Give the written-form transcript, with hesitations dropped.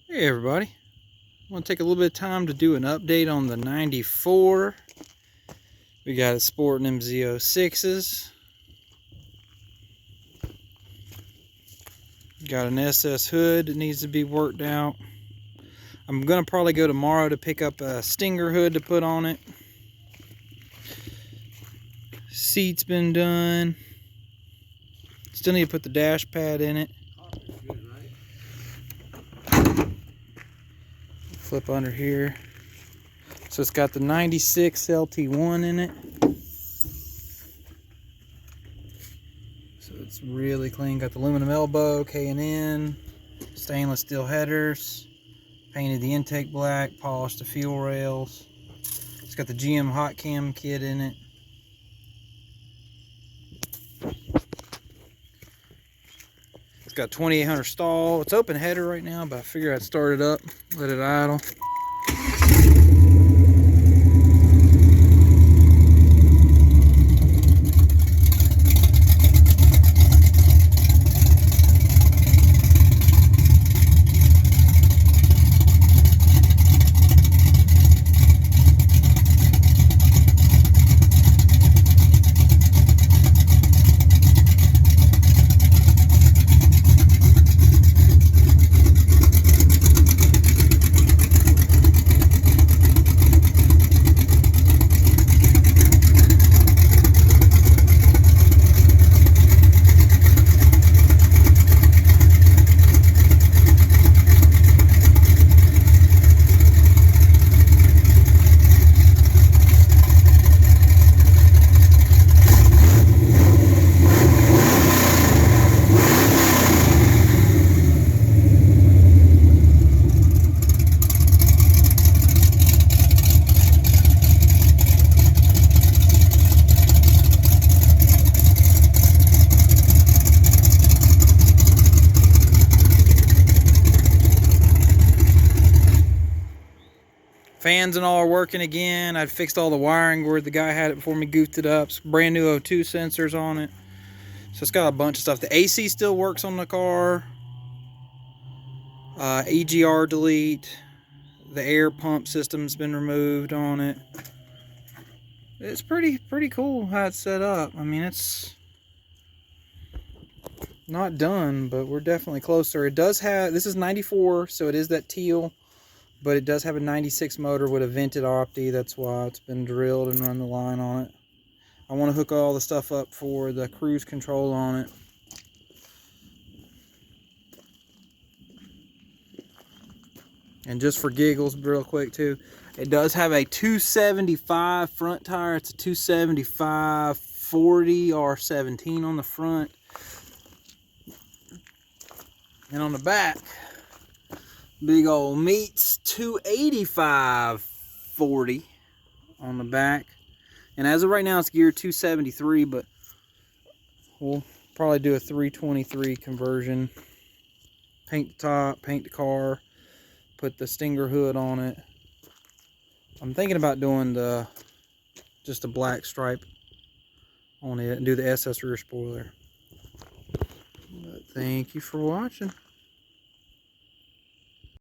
Hey everybody, I want to take a little bit of time to do an update on the 94. We got it sporting them z28s. Got an SS hood that needs to be worked out. I'm going to probably go tomorrow to pick up a Stinger hood to put on it. Seat's been done. Still need to put the dash pad in it. Flip under here. So it's got the 96 LT1 in it. So it's really clean. Got the aluminum elbow, K&N, stainless steel headers, painted the intake black, polished the fuel rails. It's got the GM hot cam kit in it. It's got 2800 stall. It's open header right now, but I figure I'd start it up, let it idle. Fans and all are working again. I fixed all the wiring where the guy had it before me, goofed it up. Brand new O2 sensors on it. So it's got a bunch of stuff. The AC still works on the car. EGR delete. The air pump system's been removed on it. It's pretty cool how it's set up. I mean, it's not done, but we're definitely closer. It does have, this is 94, so it is that teal. But it does have a 96 motor with a vented opti. That's why it's been drilled and run the line on it. I want to hook all the stuff up for the cruise control on it. And just for giggles, real quick too, it does have a 275 front tire. It's a 275 40 R17 on the front. And on the back, big old meets 285 40 on the back. And as of right now, it's geared 273, but we'll probably do a 323 conversion. Paint the top, paint the car, put the Stinger hood on it. I'm thinking about doing just a black stripe on it and do the SS rear spoiler. But thank you for watching.